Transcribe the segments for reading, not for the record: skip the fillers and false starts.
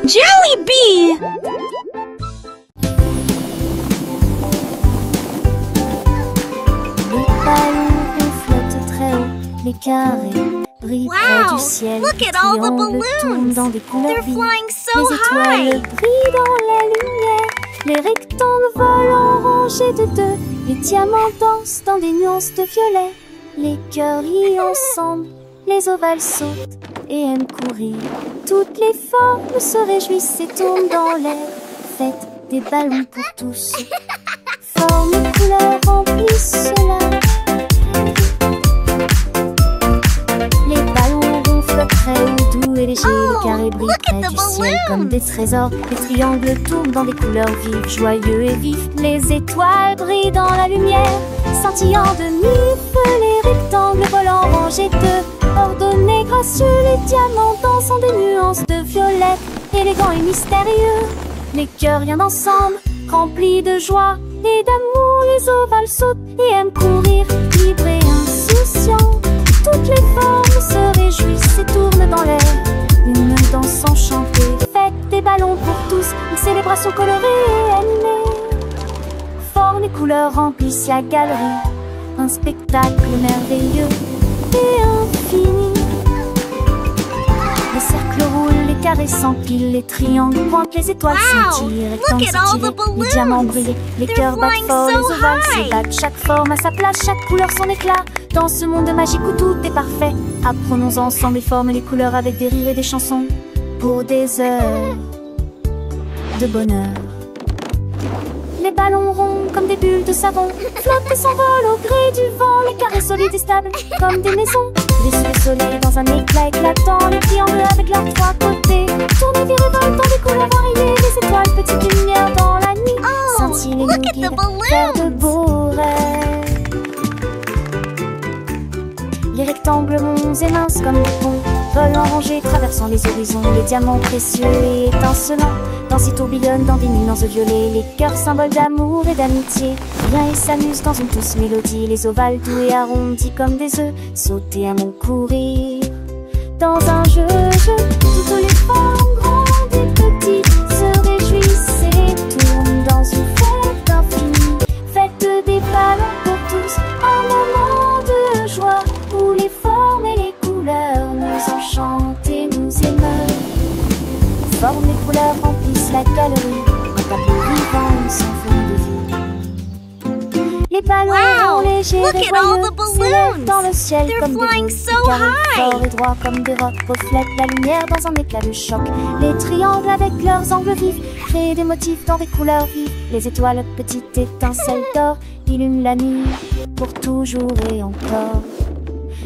Jollibee! Les ballons flottent très haut, les carrés brillent près du ciel. Look Les at all the triangles tournent dans balloons! des couleurs They're vives. flying so Les étoiles high! brillent dans la lumière. Les rectangles volent en rangées de deux. Les diamants dansent dans des nuances de violet. Les cœurs rient ensemble. Les ovales sautent et aiment courir. Toutes les formes se réjouissent et tournent dans l'air. Faites des ballons pour tous. Formes et couleurs remplissent cela. Les ballons ronflent très haut, doux et légers. Les carrés brillent look at près the du ciel balloons. comme des trésors. Les triangles tournent dans des couleurs vives, joyeux et vifs. Les étoiles brillent dans la lumière, scintillant de mille feux. Les rectangles volent en rangées de ordonnés, gracieux. Les diamants dansent en des nuances de violet, élégants et mystérieux. Les cœurs viennent ensemble, remplis de joie et d'amour. Les ovales sautent et aiment courir, libres et insouciants. Toutes les formes se réjouissent et tournent dans l'air. Une danse enchantée, faites des ballons pour tous. Une célébration colorée et animée. Formes et couleurs remplissent la galerie. Un spectacle merveilleux et infini. Les cercles roulent, les carrés s'empilent, les triangles pointent, les étoiles Wow! scintillent, les Look rectangles at all the s'étirent, balloons! les diamants brillent, les They're cœurs battent flying fort, so les ovales high! s'ébattent, chaque forme à sa place, chaque couleur son éclat. Dans ce monde magique où tout est parfait, apprenons ensemble les formes et les couleurs avec des rires et des chansons pour des heures de bonheur. Les ballons ronds comme des bulles de savon flottent et s'envolent au gré du vent. Les carrés solides et stables comme des maisons. Les soleils dans un éclat éclatant. Les triangles avec leurs trois côtés tournent et virevoltent dans des couleurs variées. Les étoiles, petites lumières dans la nuit, scintillent et nous look at the guident vers de balloons! beaux rêves. Les rectangles monts et minces comme des ponts volent en rangées, traversant les horizons. Les diamants précieux et étincelants dansent et tourbillonnent dans des nuances de violet. Les cœurs symboles d'amour et d'amitié viennent et s'amusent dans une douce mélodie. Les ovales doux et arrondis comme des œufs sautent et aiment courir dans un jeu. Toutes les formes grandes et petites se réjouissent et tournent dans une fête infinie. Faites des ballons pour tous, un moment de joie où les formes et les couleurs nous enchantent et nous émeuvent. Formes et couleurs remplissent la galerie, un tableau vivant sans fond de vie. Les ballons Wow! légers Look et at all joyeux the s'élèvent balloons! dans le ciel They're comme des flying boules. so Les carrés high! forts et droits comme des rocs reflètent la lumière dans un éclat de choc. Les triangles avec leurs angles vifs créent des motifs dans des couleurs vives. Les étoiles, petites étincelles d'or, illuminent la nuit pour toujours et encore.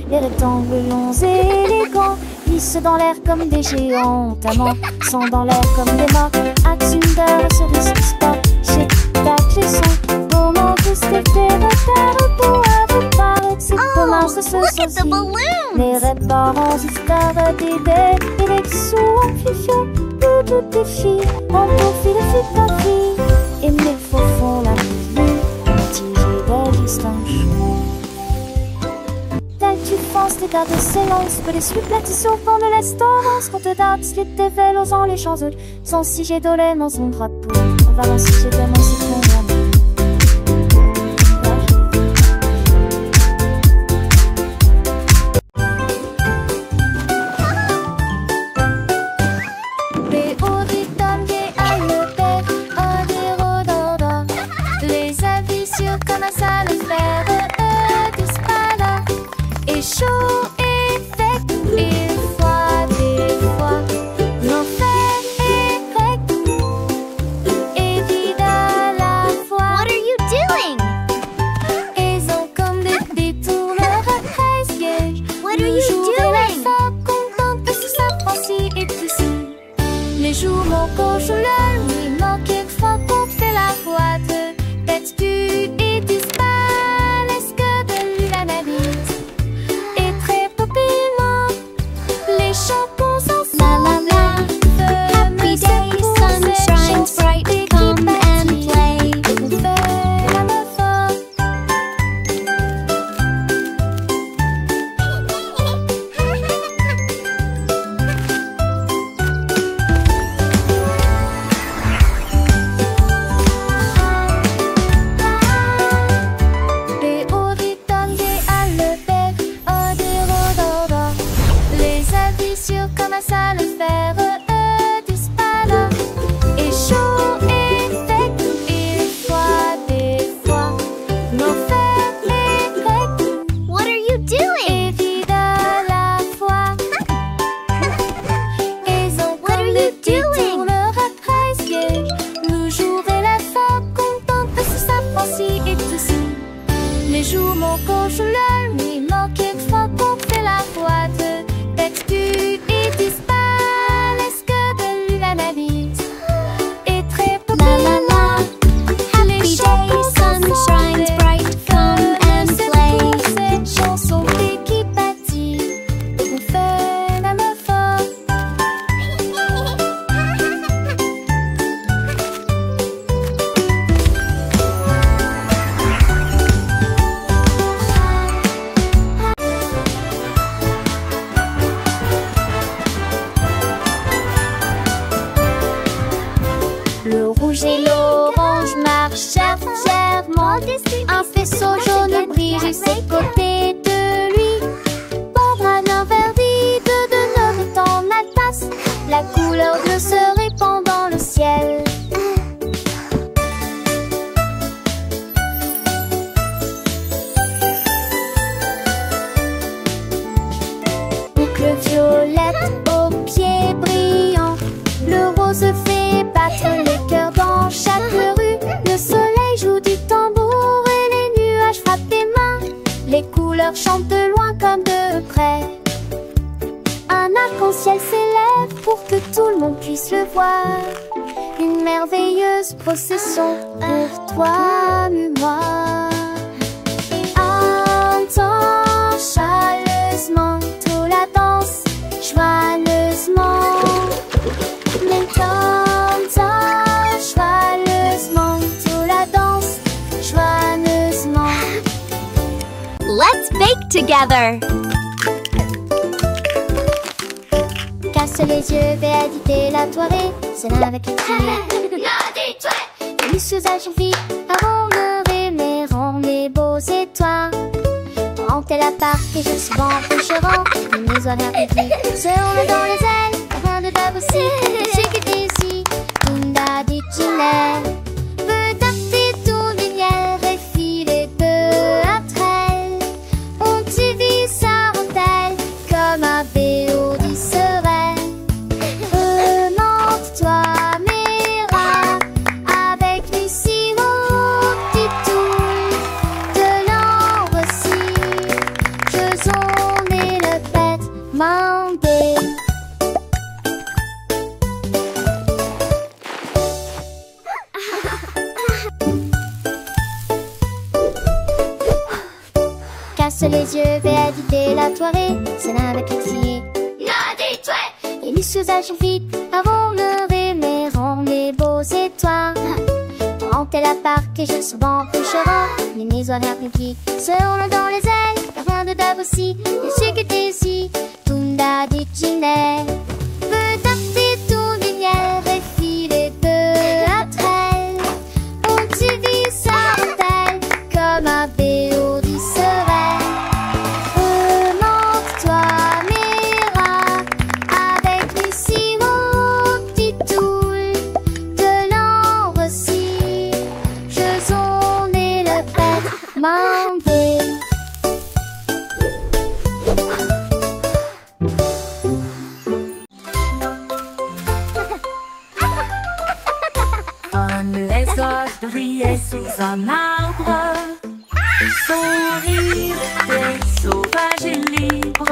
Les rectangles longs et élégants glissent dans l'air comme des géants. Amants sont dans l'air comme des morts. Axunder, cerise, sport, chez tac, les sons. Moment tous des repères pour avoir parlé. C'est comment ça se Look at the saucit. balloons! Les réparants histoires des bêtes et les sous amplifiants. Toutes les filles en profil de fit ta fille. Et mes faux font la musique, mitigée des distances. Tu penses les gardes s'élancent, que les supplètes au fond de l'estorance. Quand te dates, les dévèles osant les champs sans si j'ai dolé dans son drapeau. On va lancer chez des mon citron. Les avis sur comment ça le faire, disent pas là. Et chaud et sec, et froid des fois. L'enfer est grec et vide à la fois. What are you doing? Ils ont comme des détourneurs à 13 gauges. What are you Toujours de la doing? femme contente parce que ça prend ci et tout ci. Les jours manquent, je la nuit manque, et fois qu'on fait la boîte. Tête du et disparaît, est-ce que de lui l'analyse? Et très populaire, les champons sont la la la. Happy day, sun shines bright, come and play. On fait la meuf. fissure comme un sale fer disparaît. Et chaud et sec et froid des fois. Nos fers et grecs. What are you doing? Et vides à la fois. Ils ont What are you doing? leur apprécier. Le jour et la fin contemplent sous sa pensée et tout ça. Les jours manquent je leur nuit manque quelquefois qu'on fait la boîte. D'excuse et disparaissent que de l'analyse. Et très peu La la la. Happy day, sun shines bright, come and play. cette chanson qui bâtit. On fait même fort. Le rouge et l'orange marchèrent fièrement. Un faisceau jaune brille à ses côtés de lui. Pauvre un verdi de notre temps n'alpasse. La couleur bleue se répand dans le ciel. Boucle violette aux pieds brillants. Le rose fait battre les cœurs dans chaque rue. Le soleil joue du tambour et les nuages frappent des mains. Les couleurs chantent de loin comme de près. Un arc-en-ciel s'élève pour que tout le monde puisse le voir. Une merveilleuse procession pour toi et moi. Entends chaleureusement toute la danse, joyeusement. T'entends joyeusement toute la danse, joyeusement. Let's bake together. Casse les yeux, véalité la soirée, c'est là avec les filles. Les usages vite, avant de rêver, rend les beaux étoiles. Rentez la part et je suis bon, pécherant, les maisons appétit. Serons dans les ailes, afin de t'abousser, c'est que t'es ici, Linda dit Ginette. Peut tâter ton lumière et filer peu après elle. On t'y vit sa rondelle, comme un béo dit sereine. Remonte-toi, Mira, avec Lucie au petit tour de l'ambre aussi. Faisons et le fête, mandé. Casse les yeux, véalité la soirée, c'est là avec les filles. Et les usages vite, avant le rêver, rend les beaux étoiles. Rentez la part et je suis bon, pécherant, les maisons appétit. Serons dans les ailes, afin de t'abousser, et c'est que t'es ici, Tunda dit Ginette. Peut tâter ton lumière et filer peu après elle. On t'y vit sa rondelle, comme un béo dit sereine. Remonte-toi, Mira, avec Lucie au petit tour de l'ambre aussi. Faisons et le fête, mandé. Comme les oies brillaient sous un arbre, son rire était sauvage et libre.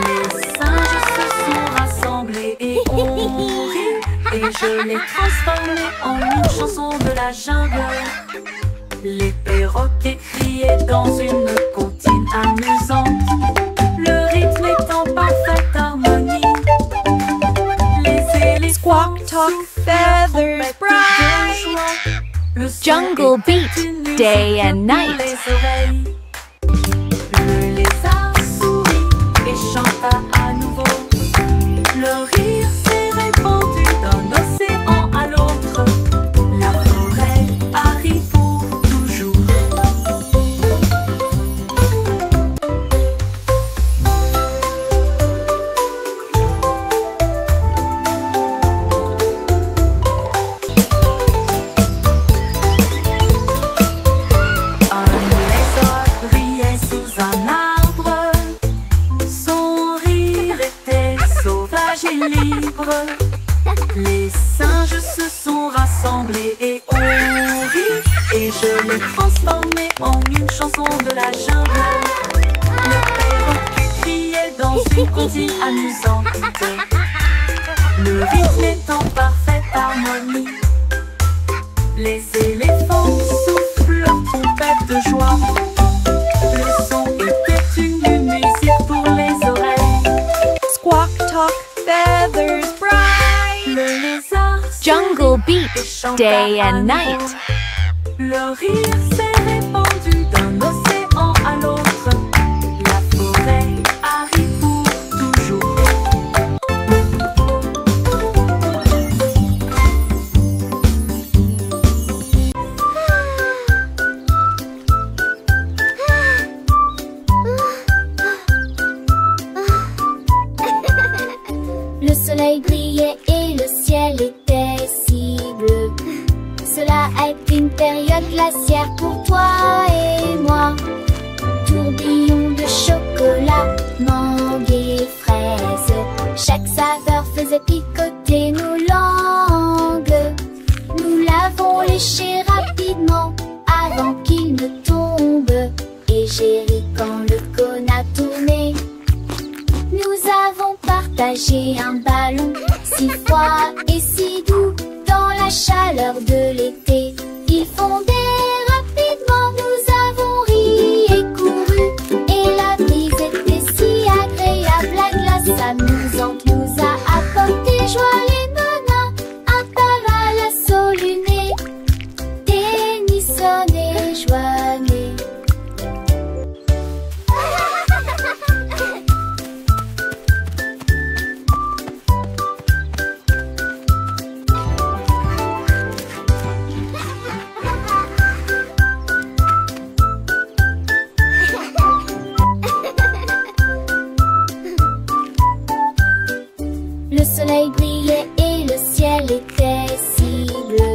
Les singes se sont rassemblés et ont ri, et je l'ai transformé en une chanson de la jungle. Les perroquets criaient dans une comptine amusante, le rythme est en parfaite harmonie. Les éléphants Squawk, talk, feathers bright. le son Jungle était beat, une musique day and pour night. les oreilles. Le lézard sourit et chanta à nouveau. Le rire s'est répandu d'un océan à l'autre. La forêt arrive pour toujours. est libre. Les singes se sont rassemblés et ont ri. Et je l'ai transformé en une chanson de la jungle. Le perroquet criait dans une comptine amusante. Le rythme est en parfaite harmonie. Les éléphants soufflent leur trompette de joie. Le son était une musique pour les oreilles. Squawk, talk, feathers bright. Le lézard Jungle Beat, chanta day à and nouveau. night. Le rire s'est répandu d'un océan à l'autre. La forêt a ri pour toujours. Le soleil brillait et le ciel était si bleu. Cela a été une période glaciaire pour toi et moi. Tourbillon de chocolat, mangue et fraises. Chaque saveur faisait picoter nos langues. Nous l'avons léché rapidement avant qu'il ne tombe. Et j'ai ri quand le cône a tourné. Nous avons partagé un ballon si froid et si doux dans la chaleur de l'été. Il fondait rapidement, nous avons ri et couru. Et la brise était si agréable, la glace amusante nous a apporté joie et bonheur. Un taval assoluné, Tennyson et Joannet. Le soleil brillait et le ciel était si bleu.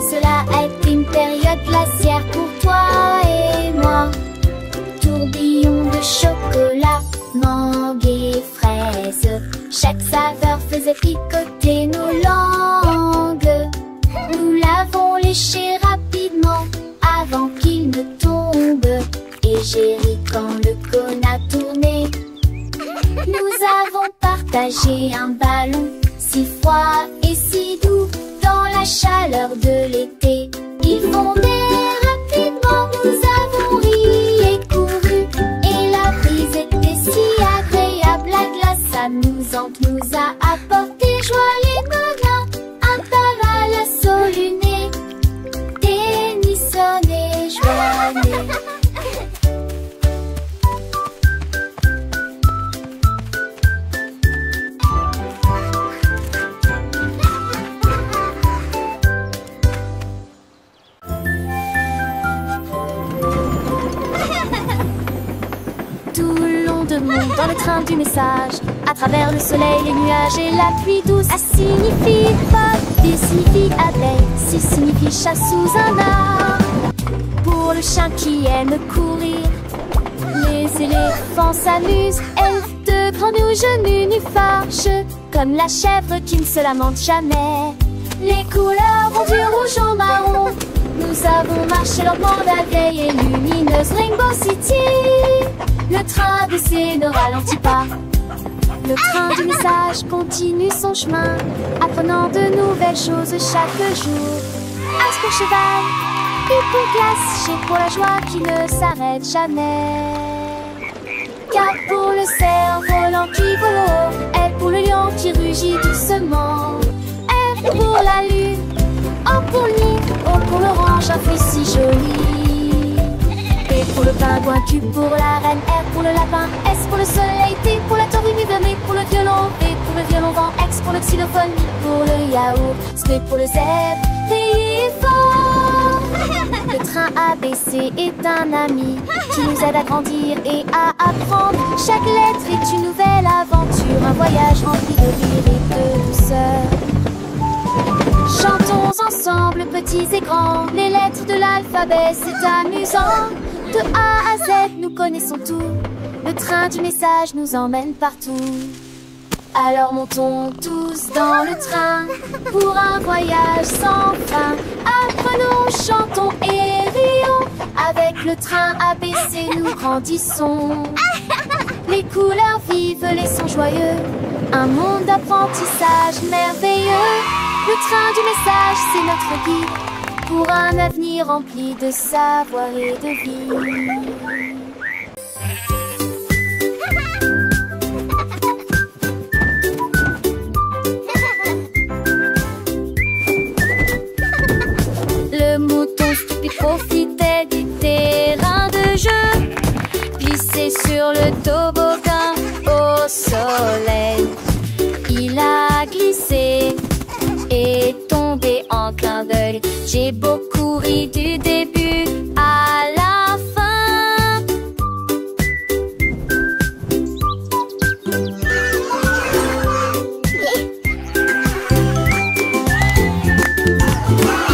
Cela a été une période glaciaire pour toi et moi. Tourbillon de chocolat, mangue et fraises. Chaque saveur faisait picoter nos langues. Nous l'avons léché rapidement avant qu'il ne tombe. Et j'ai ri quand le cône a tourné. Nous avons partagé un ballon si froid et si doux dans la chaleur de l'été. Il fondait rapidement, nous avons ri et couru. Et la brise était si agréable, la glace amusante nous a apporté joie et bonheur. Un taval assoluné, Tennyson et Joannet. Dans le train du message, à travers le soleil, les nuages et la pluie douce. A signifie pop, B signifie abeille, C signifie chat sous un arbre. Pour le chien qui aime courir, les éléphants s'amusent. F de grand nu genou nu fâche, comme la chèvre qui ne se lamente jamais. Les couleurs vont du rouge au marron. Nous avons marché lentement la vieille et lumineuse Rainbow City. Le train d'essai ne ralentit pas. Le train du message continue son chemin, apprenant de nouvelles choses chaque jour. As pour cheval, U pour glace, G pour la joie qui ne s'arrête jamais. K pour le cerf-volant qui vole haut, L pour le lion qui rugit doucement. R pour la lune, O pour le nid, O pour l'orange, un fruit si joli. P pour le pingouin, Q pour la reine, R pour le lapin, S pour le soleil, T pour la tortue, M pour le violon, V pour le violon vent, X pour le xylophone, I pour le yaourt, S pour le zèbre, T fort. Le train ABC est un ami qui nous aide à grandir et à apprendre. Chaque lettre est une nouvelle aventure, un voyage rempli de rire et de douceur. Chantons ensemble, petits et grands, les lettres de l'alphabet, c'est amusant. De A à Z, nous connaissons tout. Le train du message nous emmène partout. Alors montons tous dans le train pour un voyage sans fin. Apprenons, chantons et rions. Avec le train ABC, nous grandissons. Les couleurs vives, les sons joyeux. Un monde d'apprentissage merveilleux. Le train du message, c'est notre guide pour un avenir rempli de savoir et de vie. Le mouton stupide profitait du terrain de jeu, glissé sur le toboggan au soleil. Il a glissé et tombé en clin d'œil. J'ai beaucoup ri du début à la fin.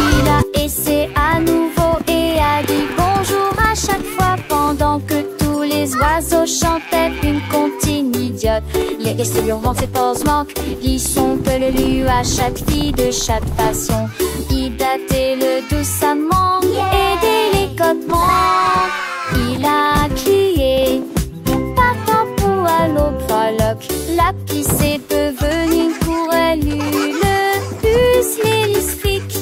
Il a essayé à nouveau et a dit bonjour à chaque fois pendant que tous les oiseaux chantaient une comptine idiote. Les restes hurlant ses forces manquent, ils sont peu le lu à chaque fille de chaque façon. Il datait le doucement et délicatement. Il a crié partant pour à l'eau prologue. La pisse est devenue pour elle le plus lyrique.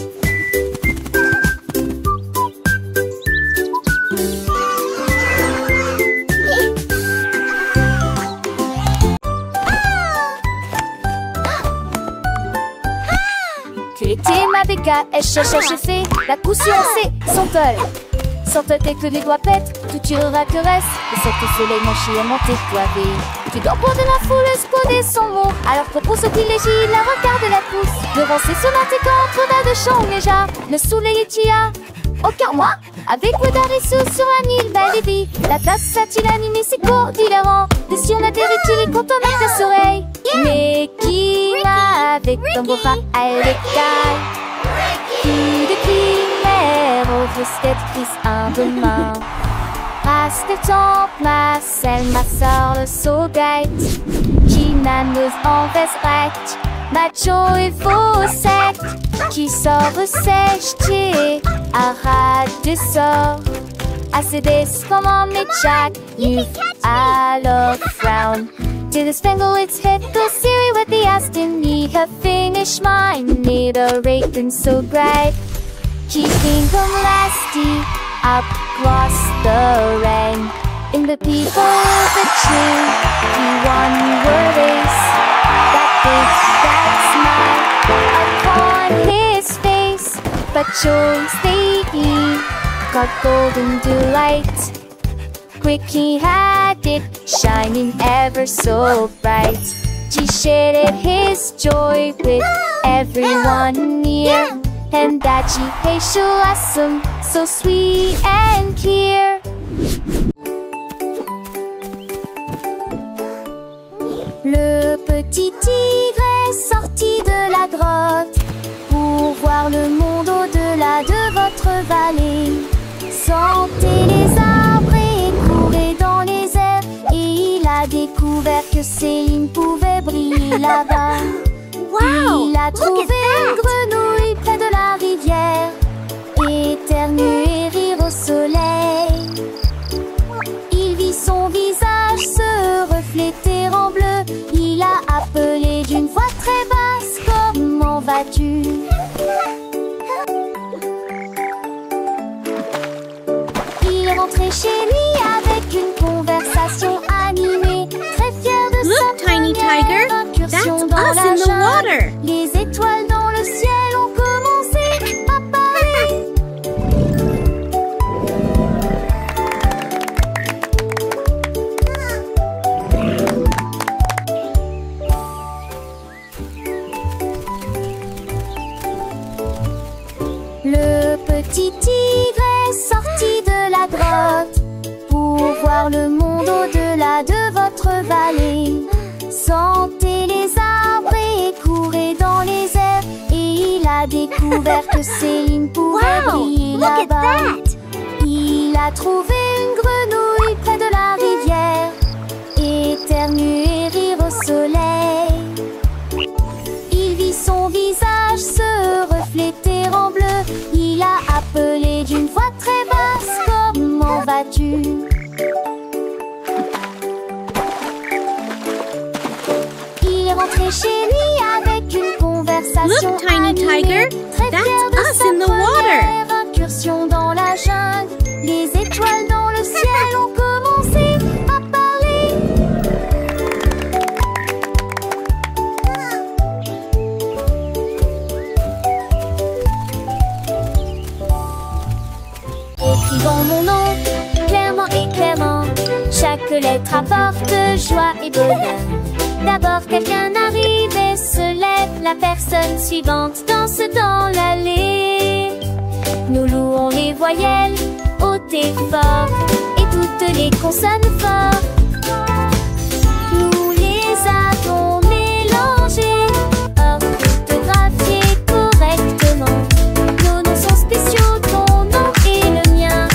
Était ma béca, elle cherche fait la couture c'est son tol. Sans tête que les doigts pètent, tout tirera que reste. Et cette soleil manché à monter poivé. Tu dois prendre la foule, esconder son mot. Alors pour ce qu'il légit, la regarde la pousse. Devant ses sonnettes contre de chant déjà. Le soleil est a aucun moi. Avec le d'Arisou sur un île belle et vie. La tasse a-t-il animé ses cours d'hilarant. Des si on atterrit-il et quand on a ses oreilles. Mais qui va avec ton beau bras à l'écaille. Qui de primaire au tête prise un demain. Race de temps, ma selle, ma sœur, le saugait. Qui n'annonce en veste macho et faussette. Qui sort sèche, arrête de sort. Assez des comment mais Jack, you alors frown. To the spangle its hit the Siri with the Aston. He have finished mine, need a rating so bright. Keeping them lasty across the rain. In the people of the tree, he won your race. That big, that smile upon his face. But chose they got golden delight. Quick he had it, shining ever so bright. He shared his joy with everyone near. And that she hates awesome, so sweet and clear. Le petit tigre est sorti de la grotte pour voir le monde au-delà de votre vallée. Sentez les arbres et courez dans les airs. Et il a découvert que Céline pouvait briller là-bas. Wow, Il a look trouvé at that. une grenouille près de la rivière, éternuer et rire au soleil. Il vit son visage se refléter en bleu. Il a appelé d'une voix très basse, comment vas-tu? Il est rentré chez lui avec une conversation animée, très fier de Look, sa Tiny première Tiger, incursion that's dans us la in the jungle. water. Les étoiles dans le ciel ont commencé à parler. Le petit tigre est sorti de la grotte pour voir le monde au-delà de votre vallée. Sentez les arbres et courez dans les airs. Et il a découvert que Céline pouvait briller look at là-bas. that. Il a trouvé une grenouille près de la rivière, éternuer et rire au soleil. vue. Il est rentré chez lui avec une conversation. Look, Tiny animée. Tiger, Très that's fier de us sa in the water. première incursion dans la jungle. Les étoiles dans le ciel ont commencé à parler. Écrivons mon nom clairement et clairement. Chaque lettre apporte joie et bonheur. D'abord quelqu'un arrive et se lève. La personne suivante danse dans l'allée. Nous louons les voyelles hautes et fortes et toutes les consonnes fortes. Nous les avons mélangées, orthographiées correctement. Nos noms sont spéciaux, ton nom et le mien.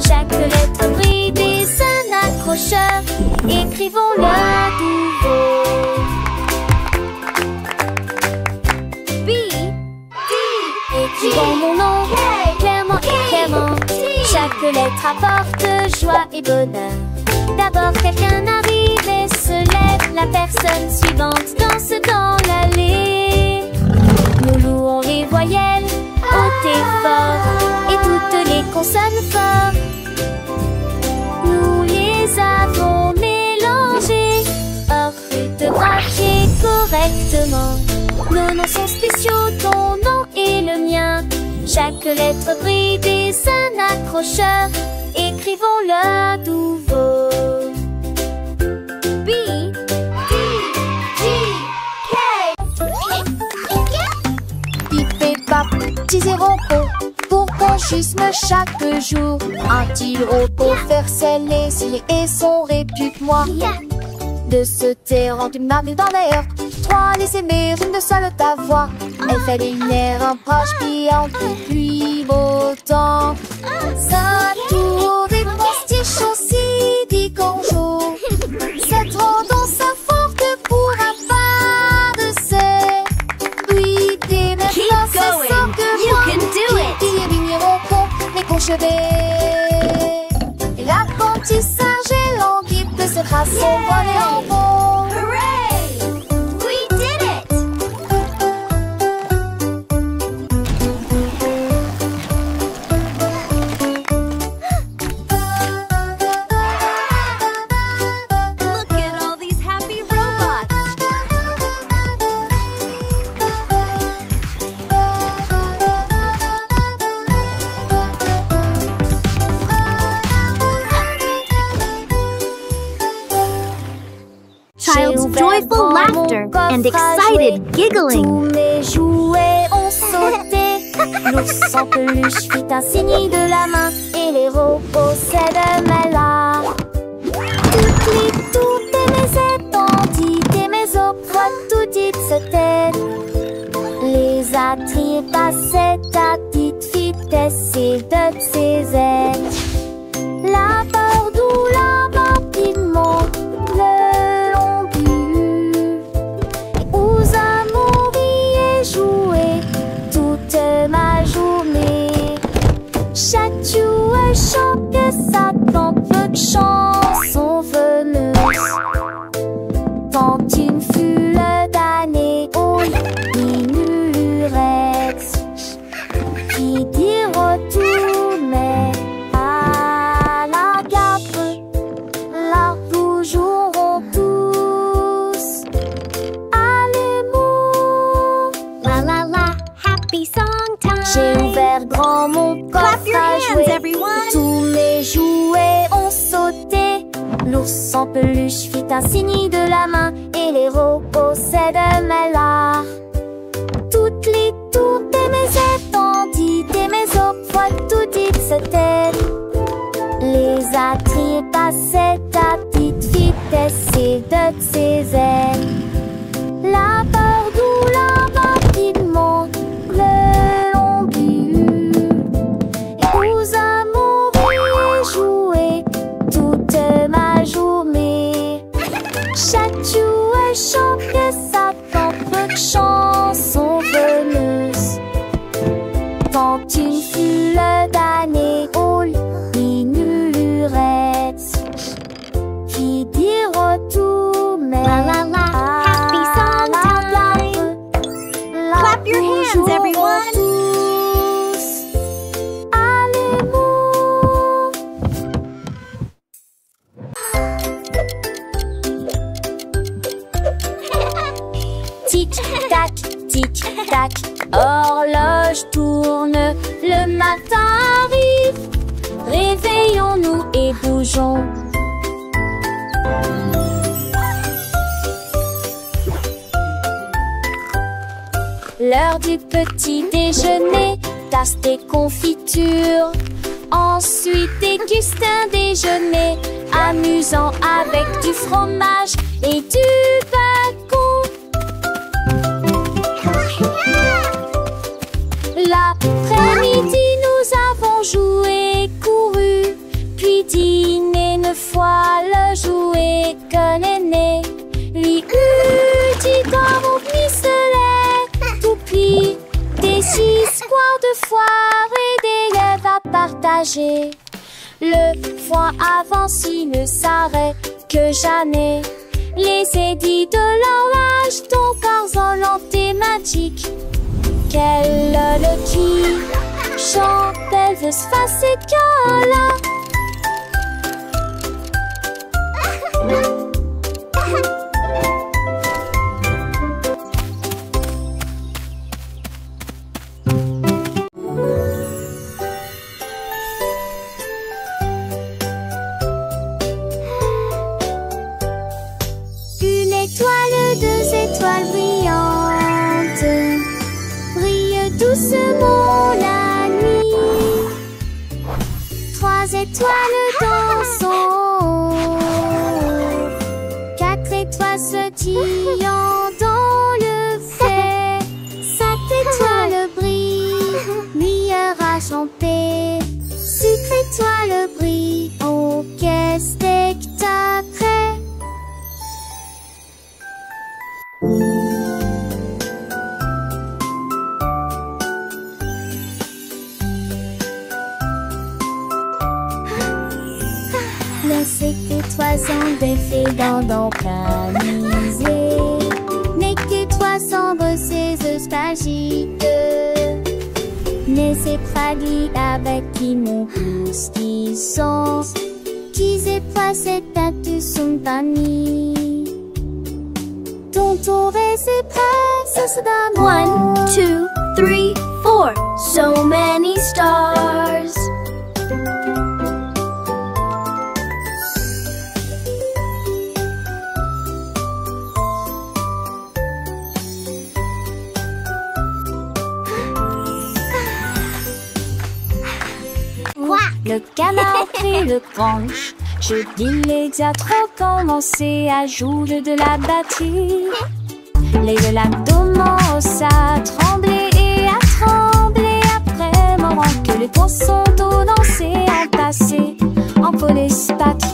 Chaque lettre brille des un accrocheur. Écrivons-le à nouveau. B, D. Écrivons mon nom clairement et clairement. Chaque lettre apporte joie et bonheur. D'abord quelqu'un arrive et se lève. La personne suivante danse dans l'allée. Nous louons les voyelles hautes et fortes et toutes les consonnes fortes. Nous les avons mélangées, orthographiées correctement. Nos noms sont spéciaux, ton nom et le mien. Chaque lettre brille des un accrocheur. Écrivons-le à nouveau. B, D, G, K. Pip et pap, petits et repos, pour conchisme chaque jour. Un-t-il repos faire ses laisiers et son répute-moi. De se taire en une marque dans l'air. 3 laissez mes une de seule ta voix. Elle fait lumière, un proche brillant depuis beau temps. Sa tour des postiches aussi dit bonjour. Cette tendance sa forte pour un de ses. Oui, des mêmes Keep c'est ça going. que You moi. can do it. Qui lumière au pont, les conchevés. Et l'apprentissage est lent, qui peut se tracer son vol et en vol. Hooray! We did it! Look at all these happy robots. Child's joyful laughter and excited giggling. Tous mes jouets ont sauté. L'ours en peluche fit un signe de la main et les robots s'aident là. Toutes mes étendues et mes opres, tout dites se tête. Les attraits passaient à petite vitesse et de ses ailes. La peur d'où la rapidement le long but. Aux amours y est joué toute ma journée. Chaque jouet chante que ça tente peu de chansons veneuses. Tant une foule d'années au ignorex qui dit retour mais à la gape là nous jouerons tous à l'amour. La la la, happy song time! J'ai ouvert grand mon coffre Clap your à hands, jouer. everyone. Tous mes jouets ont sauté. L'ours en peluche fit un signe de la main et les robots s'aident là. Toutes les tours de mes étendues et mes opres, tout dites se tête. Les attraits passaient à petite vitesse et de ses ailes. La peur d'où la rapidement le long but. Et aux amours y jouer toute ma journée. Chaque jouet chante que ça tente peu de chansons veneuses. Tant une foule d'années au ignorerait. Tic-tac, tic-tac, horloge tourne, le matin arrive. Réveillons-nous et bougeons. L'heure du petit déjeuner, tasse des confitures. Ensuite déguste un déjeuner amusant avec du fromage et du bacon. L'après-midi, nous avons joué et couru, puis dîné 9 fois le jouet que l'aîné lui eut dit dans mon pistolet. Tout pli, des histoires de foire et d'élèves à partager. Le foin avance, il ne s'arrête que jamais. Les édits de l'orage, ton Tarzan thématique. Quelle le qui chante Elvis Fascicola. Une étoile, 2 étoiles brillantes brillent doucement la nuit. 3 étoiles dansant, 4 étoiles sautillant dans le fait. 7 étoiles brillent, lumière argentée. 6 étoiles brillent, oh quel spectacle! Les 7 étoiles sont défait dans camisé. N'est que 300 bosses nostalgiques. Mais c'est fragile avec qui mon pouce qui sont. Qui c'est pas cette tête son panier. Ton tour et c'est prêt, ça se donne. 1, 2, 3, 4. So many stars. Le canard prit le branche. Je dis les diatres commencé à jouer de la batterie. Les l'abdomen à trembler et à trembler après moment que les poissons d'eau dansaient en passé, en police patte.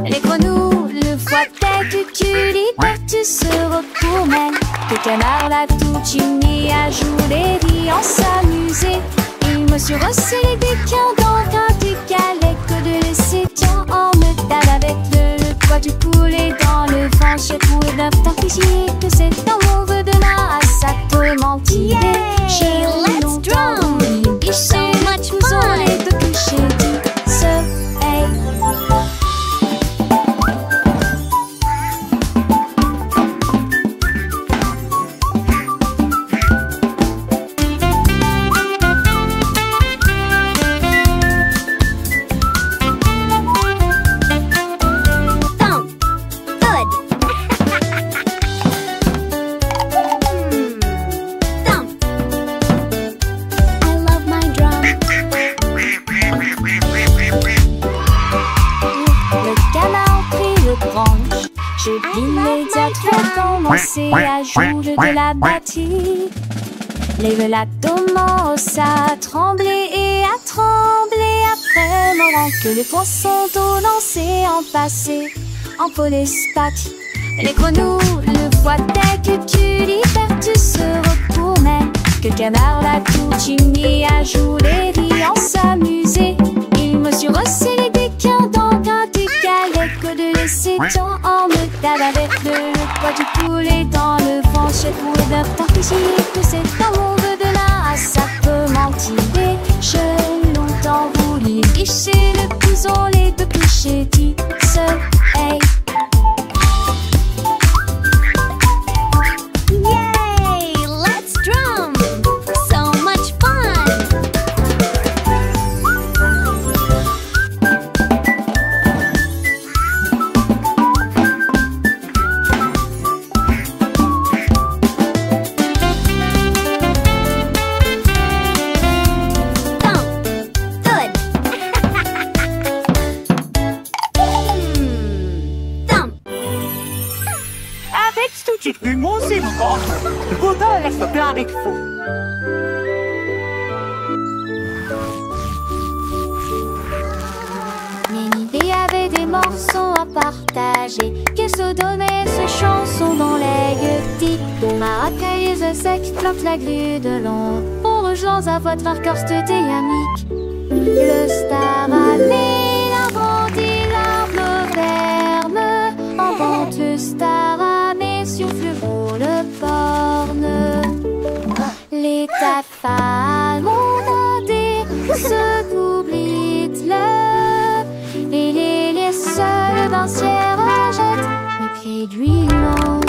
Les grenouilles le voient que les partout se retournent. Le canard l'a tout uni à jouer et en s'amuser. Il me suis resserré des quins dans un du galet que de laisser tiens en me tape avec le poids du poulet dans le vent. J'ai trouvé d'un fichier que c'est un mauvais de là à sa tourmentille. Let's drum! It's so much fun! Et de coucher du soleil. Je dis les diatres commencé à jouer de la batterie. Les l'abdomen à trembler et à trembler après moment que les poissons d'eau dansaient en passé, en police patte. Les grenouilles le voient que tu liberté se retournait. Que le canard l'a tout uni à jouer et en s'amuser. Il me suis resserré des quins dans un du galet que de laisser temps en me tape avec le poids du poulet dans le vent. J'ai trouvé d'un fichier que c'est un mauvais de là à ça peut mentir. J'ai longtemps voulu guicher le couson, les deux couchers du soleil. Yay! Le bordel est plein avec vous. Ménidée avait des morceaux à partager, qu'elle se donnait ses chansons dans les gueutis. Maracailleuse sec plante la grue de long pour rejoindre à votre arcorste dynamique. Le star a mis l'arbre dit l'arbre ferme, en vente le star a mis souffle pour le porne. Les tafales m'ont demandé ce qu'oublie-le. Et les seuls bancières jettent les pieds d'huilant.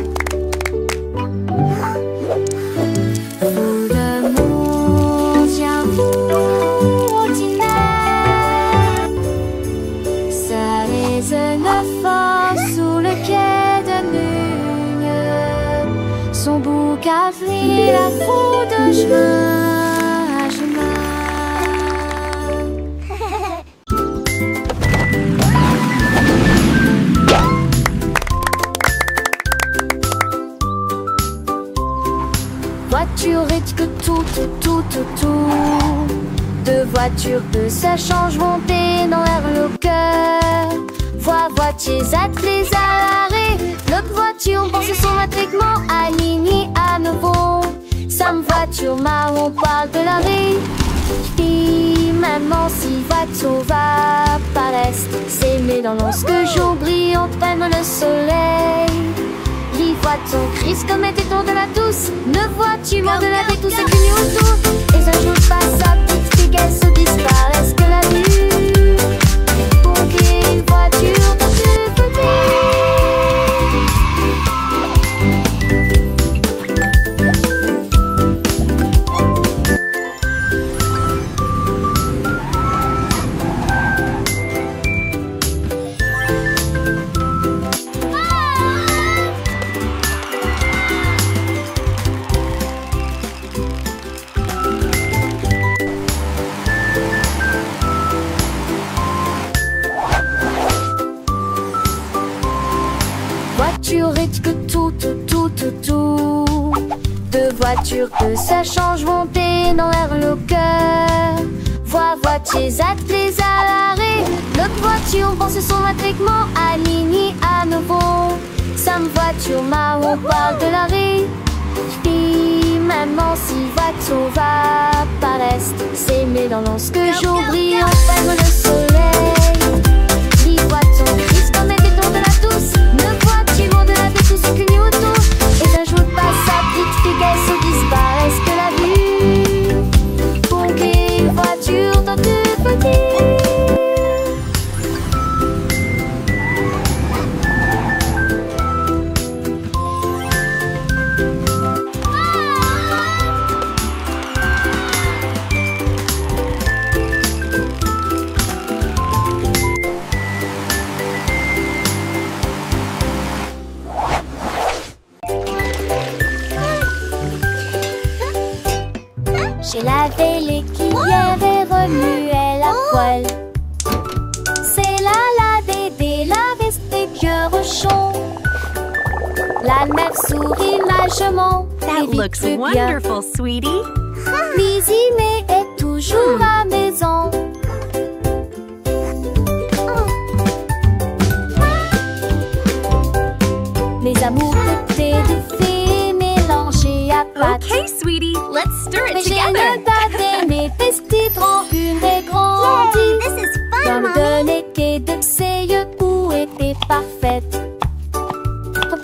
Fou de monde, tiens vous ordinaire. Ça résonne fort sous le quai de Mugne. Son bouc a fri la foule de chemin à chemin. Voiture et que tout. Deux voitures que ça change monter dans l'air le cœur. Voitiers attelés à l'arrêt. L'autre voiture pense son matriquement aligné à nouveau. Sam voiture marron parle de l'arrêt. Puis maman si voiture va paraître. S'aimer dans lorsque jour brillant prenne le soleil. Les voitures crisent comme des tours de la douce. Ne vois-tu moins de la douce et qu'une autour. Et ça joue pas sa petite fille qu'elle se disparaisse que la vue. Pour qu'une voiture dans ce que tout. Deux voitures que ça change monter dans l'air le cœur. Voitiers attelés à l'arrêt. L'autre voiture pense son matriquement aligné à nouveau. Sam voiture marron parle de l'arrêt. Puis maman si voiture va paraître. S'aimer dans lorsque jour brillant prenne le soleil. Les voitures crisent comme des tours de la douce. Ne vois-tu moins de la douce qu'une auto. Et ça joue pas sa petite fille qu'elle se disparaisse que la vue. Pour qu'une voiture dans tout petit. J'ai lavé les cuillères et remué la poêle. C'est la Dédé, la veste des vieux rochons. La mère sourit magement. That looks wonderful, sweetie. Lizzie est toujours à la maison. Mes amours de thé de fée mélangés à pâte. Okay, sweetie, let's stir it Mais j'ai together. le date mes petites rend une et grandie. This is fun, Comme Mommy. de l'été de ses yeux où était parfaite.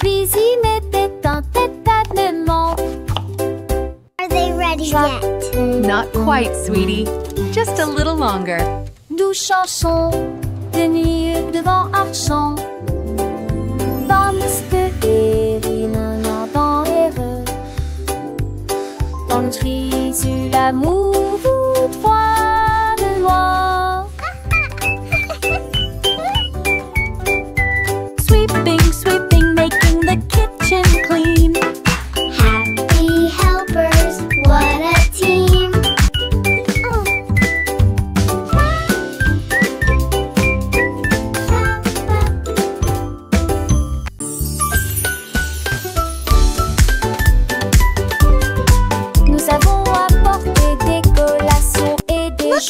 Lizzie m'était un tête-à-tête-ment. Are they ready yet? Not quite, sweetie. Just a little longer. Douce chanson de nuit devant un champ. Dans de Erin, dans heureux. Dans le tri sur l'amour, vous trois de loin. Sweeping, sweeping, making the kitchen clean. Happy helpers, what a team.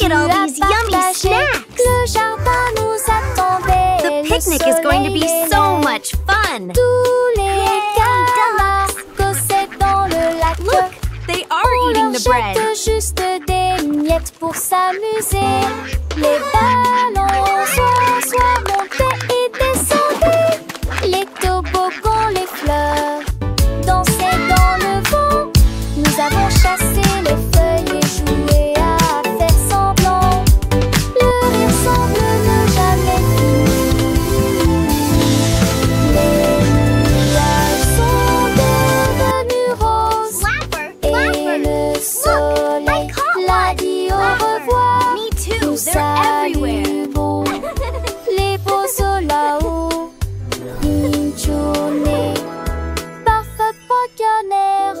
Look at all these yummy snacks. Le jardin nous attendait. The picnic is going to be so much fun. Tous les camarades gossaient dans le lac. Look, they are On eating leur the bread. jette juste des miettes pour s'amuser. Les ballons soit montaient et descendaient. Les toboggans, les fleurs dansaient dans le vent. Nous avons chassé les feuilles et joué à faire semblant. Le rire semble ne jamais finir. Les nuages sont devenus roses. Et le soleil l'a dit au revoir. Me too, Nous they're everywhere. saluons les beaux là-haut. Inchone, parfait pointionnaire.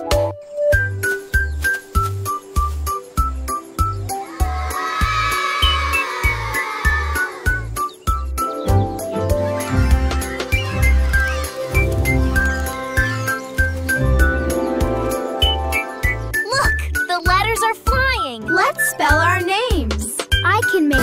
Look, the letters are flying. Let's spell our names. I can make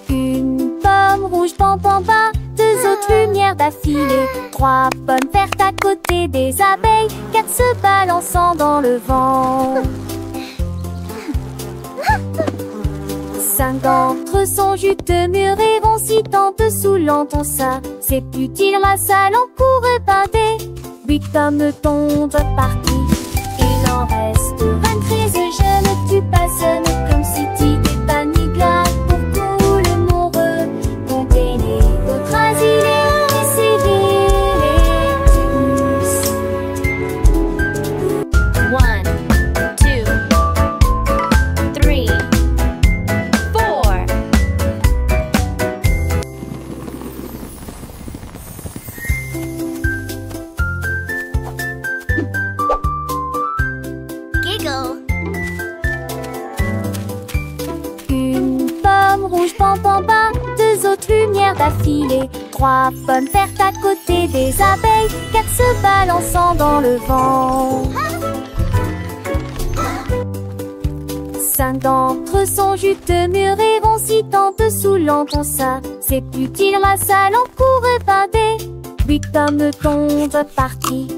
une pomme rouge, pam pam pam, deux autres lumières d'affilée, trois pommes vertes à côté des abeilles, quatre se balançant dans le vent. Cinq d'entre eux sont juteux, mûrs et vont si tant dessous l'entend ça. C'est utile, la salle en court et pâté. Huit pommes tombent partis. Il en reste 23, je ne tue pas, ce n'est comme si tu t'épanouis glace pour tout le monde. Comptez les autres asilés et civiles tous. 1, 2, 3, 4. Giggle. Une pomme rouge, pam pam pam, deux autres lumières d'affilée, trois pommes vertes à côté des abeilles, quatre se balançant dans le vent. Cinq d'entre eux sont juteux, mûrs et vont si tant dessous l'entend ça. C'est utile, la salle en court et pâté. Huit pommes tombent partis.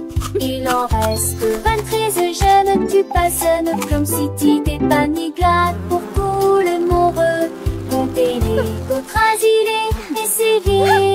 Il en reste 23, je ne tue pas, ce n'est comme si tu t'épanouis glace pour tout le monde. Comptez les autres asilés et civiles.